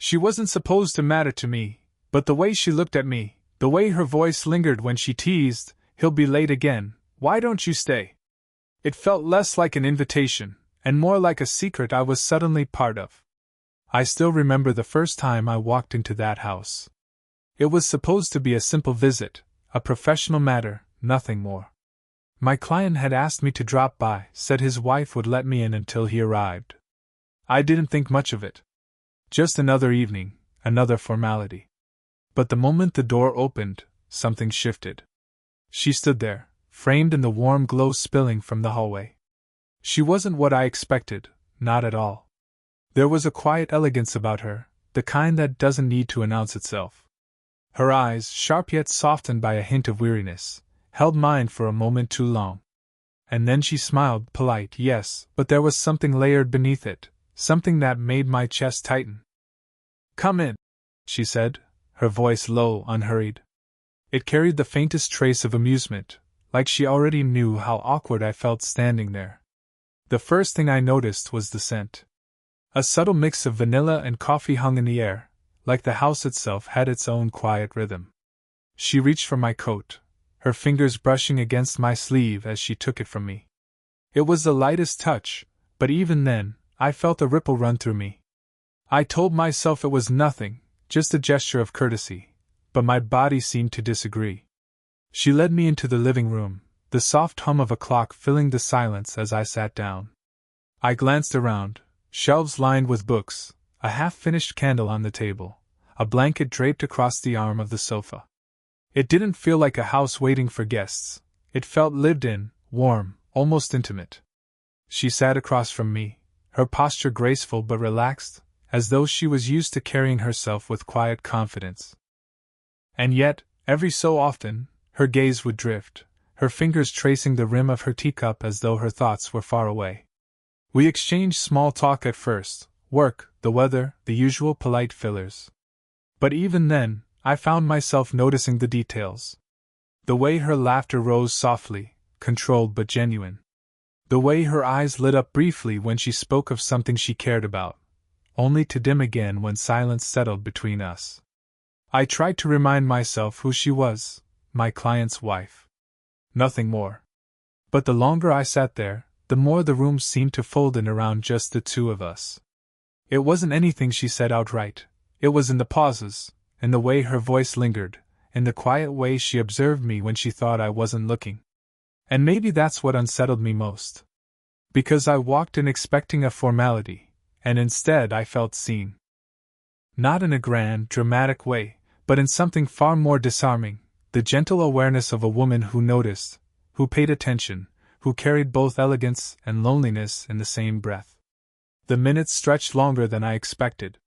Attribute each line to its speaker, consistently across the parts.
Speaker 1: She wasn't supposed to matter to me, but the way she looked at me, the way her voice lingered when she teased, "He'll be late again, why don't you stay?" It felt less like an invitation, and more like a secret I was suddenly part of. I still remember the first time I walked into that house. It was supposed to be a simple visit, a professional matter, nothing more. My client had asked me to drop by, said his wife would let me in until he arrived. I didn't think much of it. Just another evening, another formality. But the moment the door opened, something shifted. She stood there, framed in the warm glow spilling from the hallway. She wasn't what I expected, not at all. There was a quiet elegance about her, the kind that doesn't need to announce itself. Her eyes, sharp yet softened by a hint of weariness, held mine for a moment too long. And then she smiled, polite, yes, but there was something layered beneath it, something that made my chest tighten. "Come in," she said, her voice low, unhurried. It carried the faintest trace of amusement, like she already knew how awkward I felt standing there. The first thing I noticed was the scent. A subtle mix of vanilla and coffee hung in the air, like the house itself had its own quiet rhythm. She reached for my coat, her fingers brushing against my sleeve as she took it from me. It was the lightest touch, but even then, I felt a ripple run through me. I told myself it was nothing, just a gesture of courtesy, but my body seemed to disagree. She led me into the living room, the soft hum of a clock filling the silence as I sat down. I glanced around, shelves lined with books, a half-finished candle on the table, a blanket draped across the arm of the sofa. It didn't feel like a house waiting for guests. It felt lived in, warm, almost intimate. She sat across from me, her posture graceful but relaxed, as though she was used to carrying herself with quiet confidence. And yet, every so often, her gaze would drift, her fingers tracing the rim of her teacup as though her thoughts were far away. We exchanged small talk at first, work, the weather, the usual polite fillers. But even then, I found myself noticing the details. The way her laughter rose softly, controlled but genuine. The way her eyes lit up briefly when she spoke of something she cared about, only to dim again when silence settled between us. I tried to remind myself who she was, my client's wife. Nothing more. But the longer I sat there, the more the room seemed to fold in around just the two of us. It wasn't anything she said outright. It was in the pauses, in the way her voice lingered, in the quiet way she observed me when she thought I wasn't looking. And maybe that's what unsettled me most. Because I walked in expecting a formality, and instead I felt seen. Not in a grand, dramatic way, but in something far more disarming, the gentle awareness of a woman who noticed, who paid attention, who carried both elegance and loneliness in the same breath. The minutes stretched longer than I expected.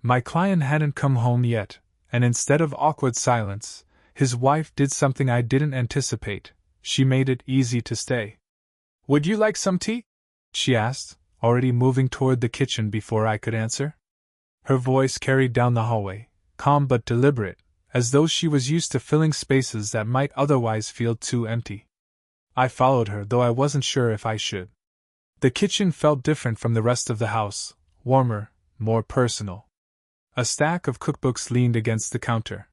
Speaker 1: My client hadn't come home yet, and instead of awkward silence, his wife did something I didn't anticipate. She made it easy to stay. "Would you like some tea?" she asked, already moving toward the kitchen before I could answer. Her voice carried down the hallway, calm but deliberate, as though she was used to filling spaces that might otherwise feel too empty. I followed her, though I wasn't sure if I should. The kitchen felt different from the rest of the house, warmer, more personal. A stack of cookbooks leaned against the counter.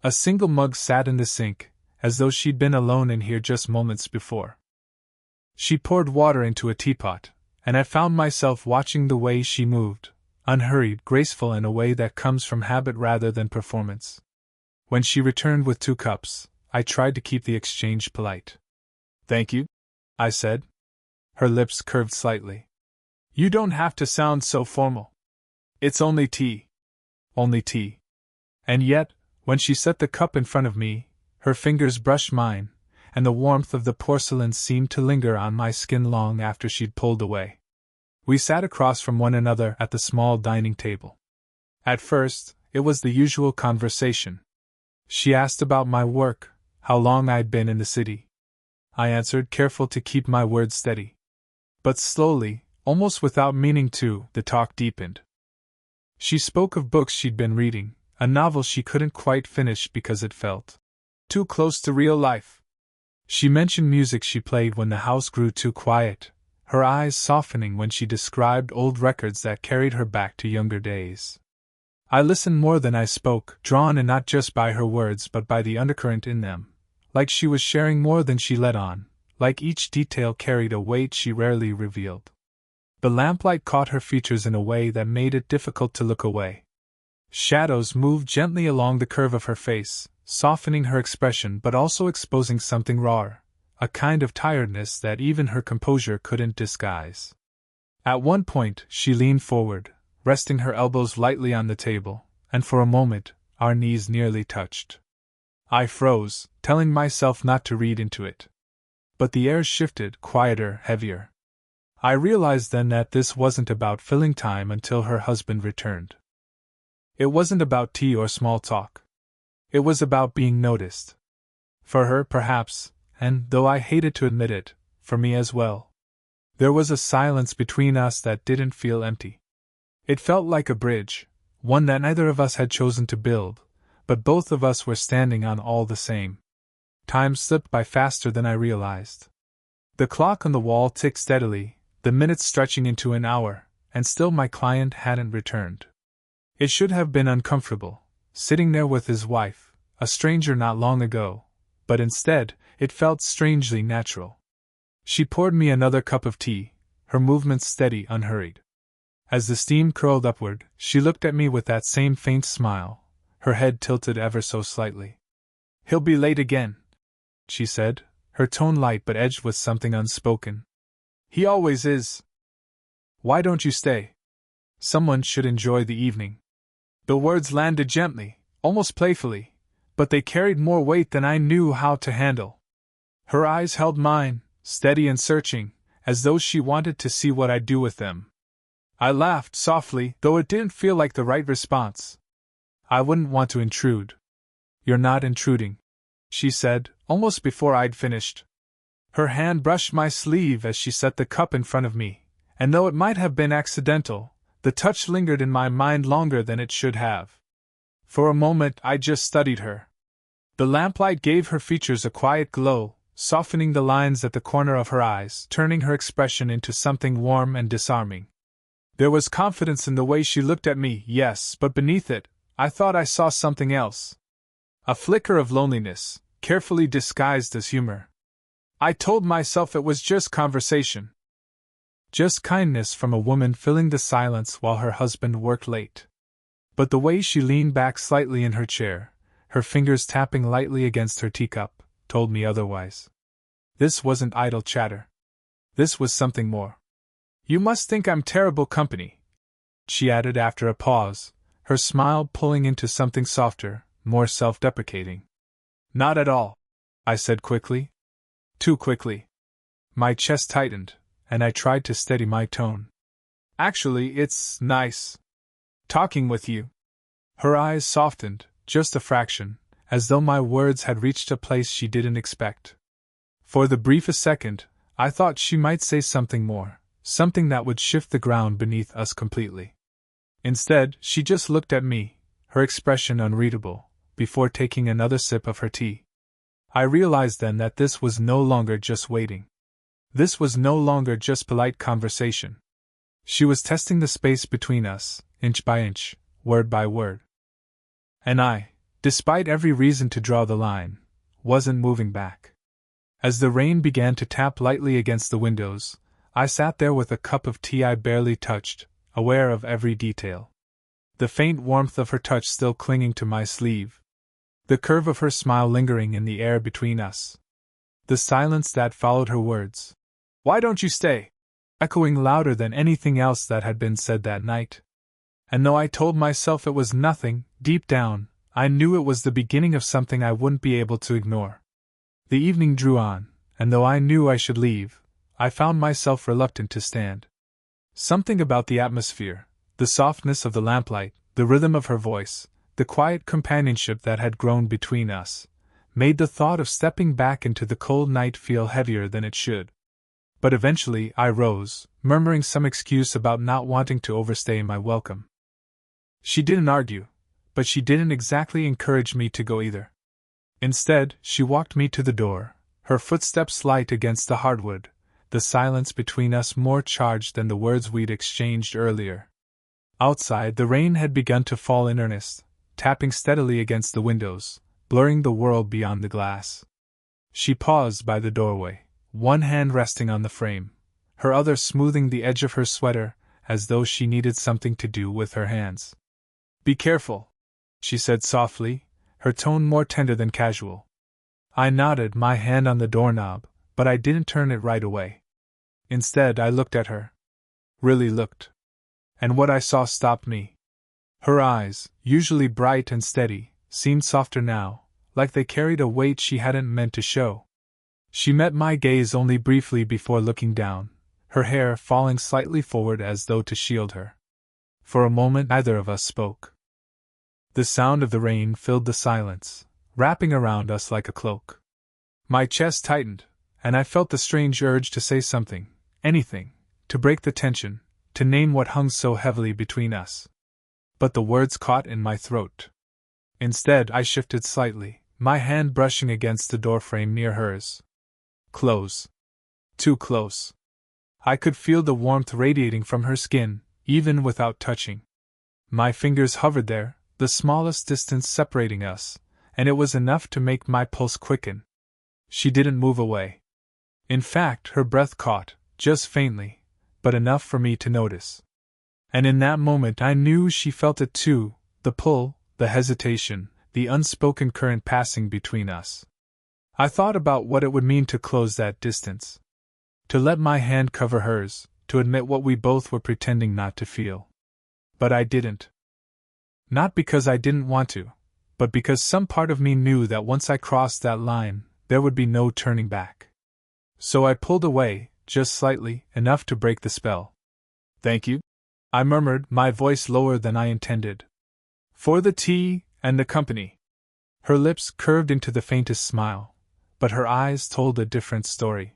Speaker 1: A single mug sat in the sink, as though she'd been alone in here just moments before. She poured water into a teapot, and I found myself watching the way she moved, unhurried, graceful in a way that comes from habit rather than performance. When she returned with 2 cups, I tried to keep the exchange polite. "Thank you," I said. Her lips curved slightly. "You don't have to sound so formal. It's only tea." Only tea. And yet, when she set the cup in front of me, her fingers brushed mine, and the warmth of the porcelain seemed to linger on my skin long after she'd pulled away. We sat across from one another at the small dining table. At first, it was the usual conversation. She asked about my work, how long I'd been in the city. I answered, careful to keep my words steady. But slowly, almost without meaning to, the talk deepened. She spoke of books she'd been reading, a novel she couldn't quite finish because it felt too close to real life. She mentioned music she played when the house grew too quiet, her eyes softening when she described old records that carried her back to younger days. I listened more than I spoke, drawn in not just by her words but by the undercurrent in them, like she was sharing more than she let on, like each detail carried a weight she rarely revealed. The lamplight caught her features in a way that made it difficult to look away. Shadows moved gently along the curve of her face, softening her expression but also exposing something rawer, a kind of tiredness that even her composure couldn't disguise. At one point, she leaned forward, resting her elbows lightly on the table, and for a moment, our knees nearly touched. I froze, telling myself not to read into it. But the air shifted, quieter, heavier. I realized then that this wasn't about filling time until her husband returned. It wasn't about tea or small talk. It was about being noticed. For her, perhaps, and, though I hated to admit it, for me as well. There was a silence between us that didn't feel empty. It felt like a bridge, one that neither of us had chosen to build, but both of us were standing on all the same. Time slipped by faster than I realized. The clock on the wall ticked steadily, the minutes stretching into an hour, and still my client hadn't returned. It should have been uncomfortable, sitting there with his wife, a stranger not long ago, but instead, it felt strangely natural. She poured me another cup of tea, her movements steady, unhurried. As the steam curled upward, she looked at me with that same faint smile, her head tilted ever so slightly. "He'll be late again," she said, her tone light but edged with something unspoken. "He always is. Why don't you stay? Someone should enjoy the evening." The words landed gently, almost playfully, but they carried more weight than I knew how to handle. Her eyes held mine, steady and searching, as though she wanted to see what I'd do with them. I laughed softly, though it didn't feel like the right response. "I wouldn't want to intrude." "You're not intruding," she said, almost before I'd finished. Her hand brushed my sleeve as she set the cup in front of me, and though it might have been accidental, the touch lingered in my mind longer than it should have. For a moment I just studied her. The lamplight gave her features a quiet glow, softening the lines at the corner of her eyes, turning her expression into something warm and disarming. There was confidence in the way she looked at me, yes, but beneath it, I thought I saw something else. A flicker of loneliness, carefully disguised as humor. I told myself it was just conversation. Just kindness from a woman filling the silence while her husband worked late. But the way she leaned back slightly in her chair, her fingers tapping lightly against her teacup, told me otherwise. This wasn't idle chatter. This was something more. "You must think I'm terrible company," she added after a pause, her smile pulling into something softer, more self-deprecating. "Not at all," I said quickly. Too quickly. My chest tightened, and I tried to steady my tone. "Actually, it's nice talking with you." Her eyes softened, just a fraction, as though my words had reached a place she didn't expect. For the briefest second, I thought she might say something more, something that would shift the ground beneath us completely. Instead, she just looked at me, her expression unreadable, before taking another sip of her tea. I realized then that this was no longer just waiting. This was no longer just polite conversation. She was testing the space between us, inch by inch, word by word. And I, despite every reason to draw the line, wasn't moving back. As the rain began to tap lightly against the windows, I sat there with a cup of tea I barely touched, aware of every detail. The faint warmth of her touch still clinging to my sleeve. The curve of her smile lingering in the air between us. The silence that followed her words. "Why don't you stay?" echoing louder than anything else that had been said that night. And though I told myself it was nothing, deep down, I knew it was the beginning of something I wouldn't be able to ignore. The evening drew on, and though I knew I should leave, I found myself reluctant to stand. Something about the atmosphere, the softness of the lamplight, the rhythm of her voice, the quiet companionship that had grown between us, made the thought of stepping back into the cold night feel heavier than it should. But eventually I rose, murmuring some excuse about not wanting to overstay my welcome. She didn't argue, but she didn't exactly encourage me to go either. Instead, she walked me to the door, her footsteps light against the hardwood, the silence between us more charged than the words we'd exchanged earlier. Outside, the rain had begun to fall in earnest, tapping steadily against the windows, blurring the world beyond the glass. She paused by the doorway, one hand resting on the frame, her other smoothing the edge of her sweater, as though she needed something to do with her hands. "Be careful," she said softly, her tone more tender than casual. I nodded, my hand on the doorknob, but I didn't turn it right away. Instead, I looked at her. Really looked. And what I saw stopped me. Her eyes, usually bright and steady, seemed softer now, like they carried a weight she hadn't meant to show. She met my gaze only briefly before looking down, her hair falling slightly forward as though to shield her. For a moment neither of us spoke. The sound of the rain filled the silence, wrapping around us like a cloak. My chest tightened, and I felt the strange urge to say something, anything, to break the tension, to name what hung so heavily between us. But the words caught in my throat. Instead, I shifted slightly, my hand brushing against the doorframe near hers. Close. Too close. I could feel the warmth radiating from her skin, even without touching. My fingers hovered there, the smallest distance separating us, and it was enough to make my pulse quicken. She didn't move away. In fact, her breath caught, just faintly, but enough for me to notice. And in that moment I knew she felt it too, the pull, the hesitation, the unspoken current passing between us. I thought about what it would mean to close that distance. To let my hand cover hers, to admit what we both were pretending not to feel. But I didn't. Not because I didn't want to, but because some part of me knew that once I crossed that line, there would be no turning back. So I pulled away, just slightly, enough to break the spell. "Thank you," I murmured, my voice lower than I intended. "For the tea and the company." Her lips curved into the faintest smile, but her eyes told a different story.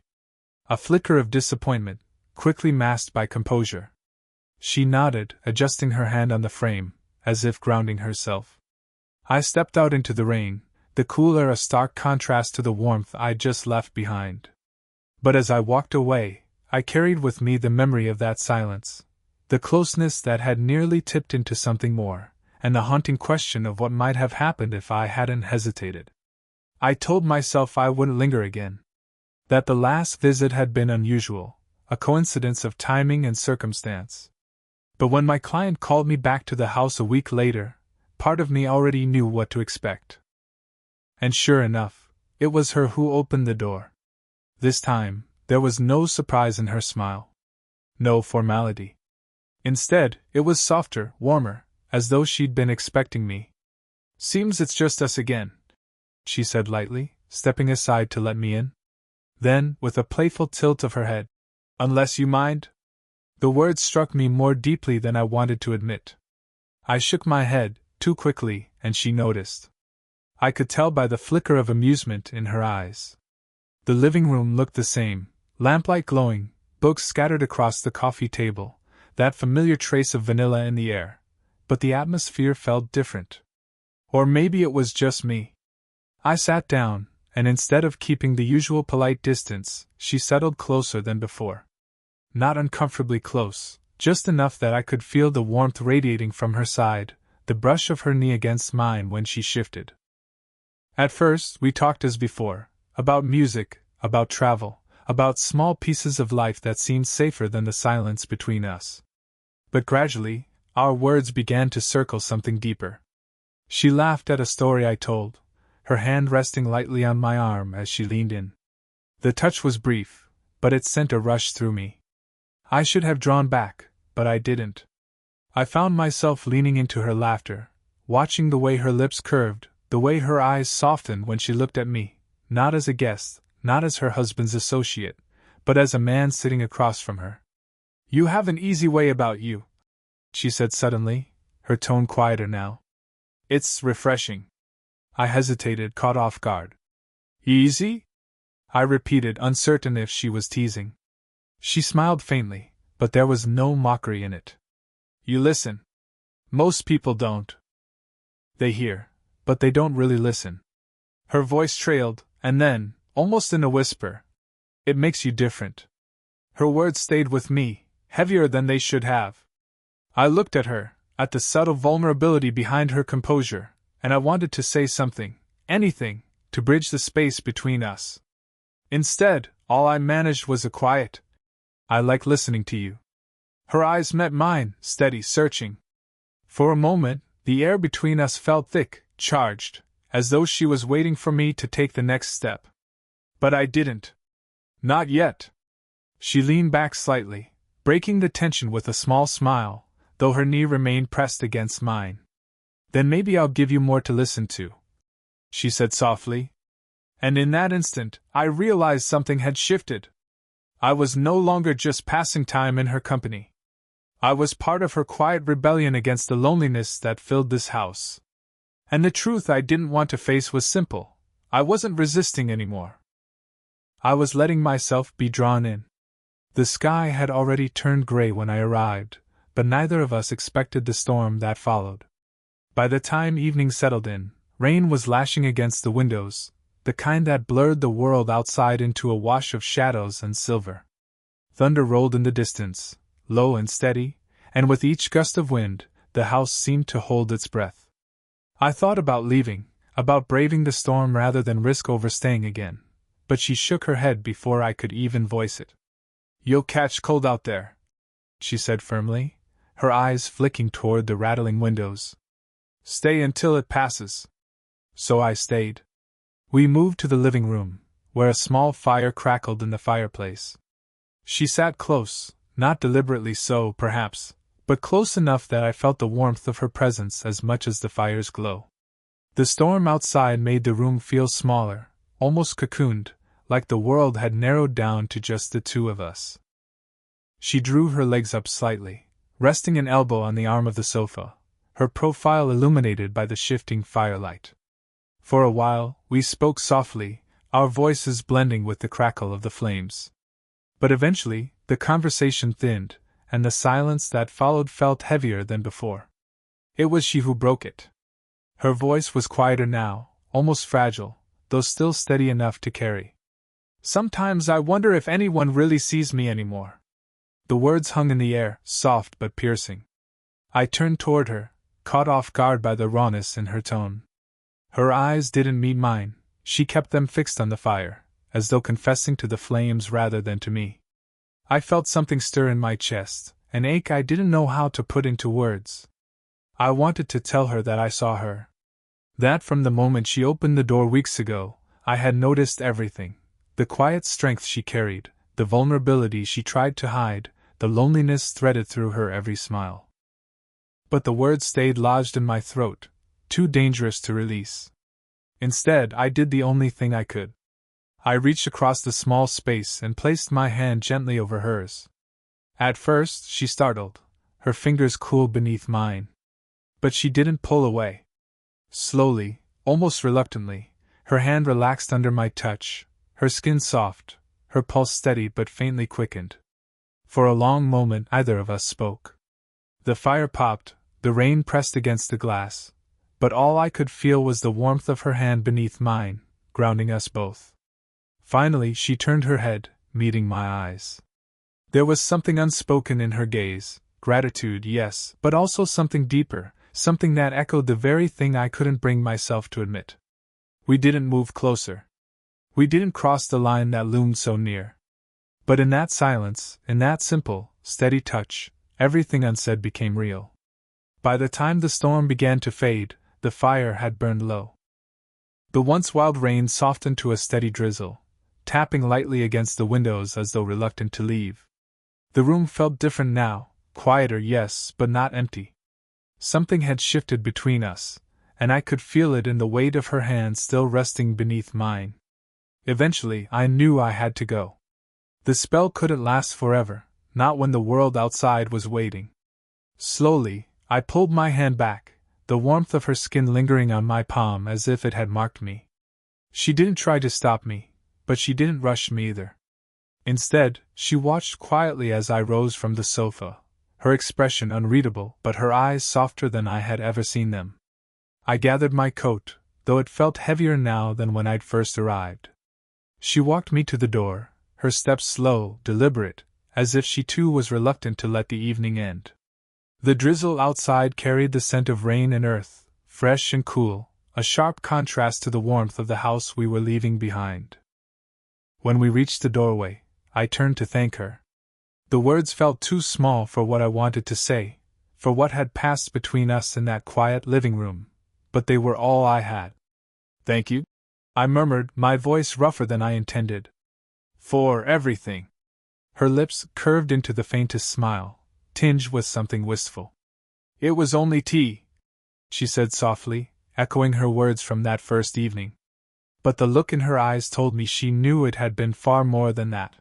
Speaker 1: A flicker of disappointment, quickly masked by composure. She nodded, adjusting her hand on the frame, as if grounding herself. I stepped out into the rain, the cool air a stark contrast to the warmth I'd just left behind. But as I walked away, I carried with me the memory of that silence, the closeness that had nearly tipped into something more, and the haunting question of what might have happened if I hadn't hesitated. I told myself I wouldn't linger again. That the last visit had been unusual, a coincidence of timing and circumstance. But when my client called me back to the house a week later, part of me already knew what to expect. And sure enough, it was her who opened the door. This time, there was no surprise in her smile. No formality. Instead, it was softer, warmer, as though she'd been expecting me. "Seems it's just us again," she said lightly, stepping aside to let me in. Then, with a playful tilt of her head, "Unless you mind?" The words struck me more deeply than I wanted to admit. I shook my head, too quickly, and she noticed. I could tell by the flicker of amusement in her eyes. The living room looked the same, lamplight glowing, books scattered across the coffee table, that familiar trace of vanilla in the air, but the atmosphere felt different. Or maybe it was just me. I sat down, and instead of keeping the usual polite distance, she settled closer than before. Not uncomfortably close, just enough that I could feel the warmth radiating from her side, the brush of her knee against mine when she shifted. At first, we talked as before, about music, about travel, about small pieces of life that seemed safer than the silence between us. But gradually, our words began to circle something deeper. She laughed at a story I told, her hand resting lightly on my arm as she leaned in. The touch was brief, but it sent a rush through me. I should have drawn back, but I didn't. I found myself leaning into her laughter, watching the way her lips curved, the way her eyes softened when she looked at me, not as a guest, not as her husband's associate, but as a man sitting across from her. "You have an easy way about you," she said suddenly, her tone quieter now. "It's refreshing." I hesitated, caught off guard. "Easy?" I repeated, uncertain if she was teasing. She smiled faintly, but there was no mockery in it. "You listen. Most people don't. They hear, but they don't really listen." Her voice trailed, and then, almost in a whisper, "It makes you different." Her words stayed with me, heavier than they should have. I looked at her, at the subtle vulnerability behind her composure, and I wanted to say something, anything, to bridge the space between us. Instead, all I managed was a quiet, "I like listening to you." Her eyes met mine, steady, searching. For a moment, the air between us felt thick, charged, as though she was waiting for me to take the next step. But I didn't. Not yet. She leaned back slightly, breaking the tension with a small smile, though her knee remained pressed against mine. "Then maybe I'll give you more to listen to," she said softly. And in that instant, I realized something had shifted. I was no longer just passing time in her company. I was part of her quiet rebellion against the loneliness that filled this house. And the truth I didn't want to face was simple. I wasn't resisting anymore. I was letting myself be drawn in. The sky had already turned gray when I arrived, but neither of us expected the storm that followed. By the time evening settled in, rain was lashing against the windows, the kind that blurred the world outside into a wash of shadows and silver. Thunder rolled in the distance, low and steady, and with each gust of wind, the house seemed to hold its breath. I thought about leaving, about braving the storm rather than risk overstaying again, but she shook her head before I could even voice it. "You'll catch cold out there," she said firmly, her eyes flicking toward the rattling windows. "Stay until it passes." So I stayed. We moved to the living room, where a small fire crackled in the fireplace. She sat close, not deliberately so, perhaps, but close enough that I felt the warmth of her presence as much as the fire's glow. The storm outside made the room feel smaller, almost cocooned, like the world had narrowed down to just the two of us. She drew her legs up slightly, resting an elbow on the arm of the sofa, her profile illuminated by the shifting firelight. For a while, we spoke softly, our voices blending with the crackle of the flames. But eventually, the conversation thinned, and the silence that followed felt heavier than before. It was she who broke it. Her voice was quieter now, almost fragile, though still steady enough to carry. "Sometimes I wonder if anyone really sees me anymore." The words hung in the air, soft but piercing. I turned toward her, caught off guard by the rawness in her tone. Her eyes didn't meet mine, she kept them fixed on the fire, as though confessing to the flames rather than to me. I felt something stir in my chest, an ache I didn't know how to put into words. I wanted to tell her that I saw her. That from the moment she opened the door weeks ago, I had noticed everything. The quiet strength she carried, the vulnerability she tried to hide, the loneliness threaded through her every smile. But the words stayed lodged in my throat, too dangerous to release. Instead, I did the only thing I could. I reached across the small space and placed my hand gently over hers. At first, she startled, her fingers cooled beneath mine. But she didn't pull away. Slowly, almost reluctantly, her hand relaxed under my touch, her skin soft, her pulse steady but faintly quickened. For a long moment, neither of us spoke. The fire popped, the rain pressed against the glass, but all I could feel was the warmth of her hand beneath mine, grounding us both. Finally, she turned her head, meeting my eyes. There was something unspoken in her gaze, gratitude, yes, but also something deeper, something that echoed the very thing I couldn't bring myself to admit. We didn't move closer. We didn't cross the line that loomed so near. But in that silence, in that simple, steady touch, everything unsaid became real. By the time the storm began to fade, the fire had burned low. The once wild rain softened to a steady drizzle, tapping lightly against the windows as though reluctant to leave. The room felt different now, quieter, yes, but not empty. Something had shifted between us, and I could feel it in the weight of her hand still resting beneath mine. Eventually, I knew I had to go. The spell couldn't last forever, not when the world outside was waiting. Slowly, I pulled my hand back, the warmth of her skin lingering on my palm as if it had marked me. She didn't try to stop me, but she didn't rush me either. Instead, she watched quietly as I rose from the sofa, her expression unreadable but her eyes softer than I had ever seen them. I gathered my coat, though it felt heavier now than when I'd first arrived. She walked me to the door, her steps slow, deliberate, as if she too was reluctant to let the evening end. The drizzle outside carried the scent of rain and earth, fresh and cool, a sharp contrast to the warmth of the house we were leaving behind. When we reached the doorway, I turned to thank her. The words felt too small for what I wanted to say, for what had passed between us in that quiet living room, but they were all I had. "Thank you," I murmured, my voice rougher than I intended. "For everything." Her lips curved into the faintest smile, tinged with something wistful. "It was only tea," she said softly, echoing her words from that first evening. But the look in her eyes told me she knew it had been far more than that.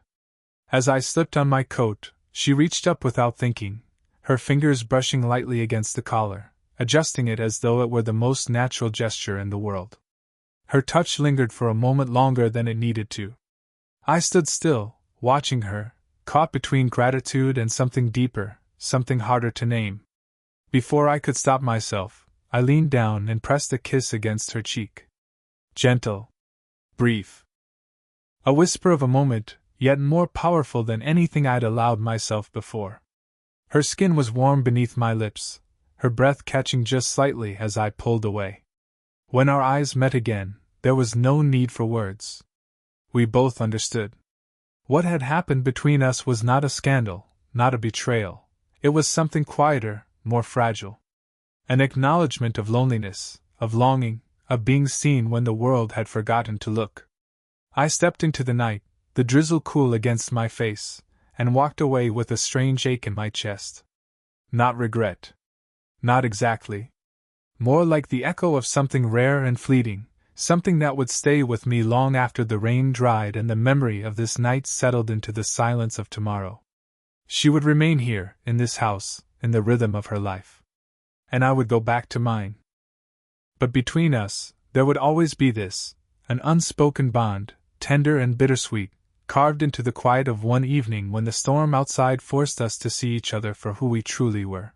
Speaker 1: As I slipped on my coat, she reached up without thinking, her fingers brushing lightly against the collar, adjusting it as though it were the most natural gesture in the world. Her touch lingered for a moment longer than it needed to. I stood still, watching her, caught between gratitude and something deeper, something harder to name. Before I could stop myself, I leaned down and pressed a kiss against her cheek. Gentle. Brief. A whisper of a moment, yet more powerful than anything I'd allowed myself before. Her skin was warm beneath my lips, her breath catching just slightly as I pulled away. When our eyes met again, there was no need for words. We both understood. What had happened between us was not a scandal, not a betrayal. It was something quieter, more fragile. An acknowledgement of loneliness, of longing, of being seen when the world had forgotten to look. I stepped into the night, the drizzle cool against my face, and walked away with a strange ache in my chest. Not regret. Not exactly. More like the echo of something rare and fleeting, something that would stay with me long after the rain dried and the memory of this night settled into the silence of tomorrow. She would remain here, in this house, in the rhythm of her life. And I would go back to mine. But between us, there would always be this, an unspoken bond, tender and bittersweet, carved into the quiet of one evening when the storm outside forced us to see each other for who we truly were.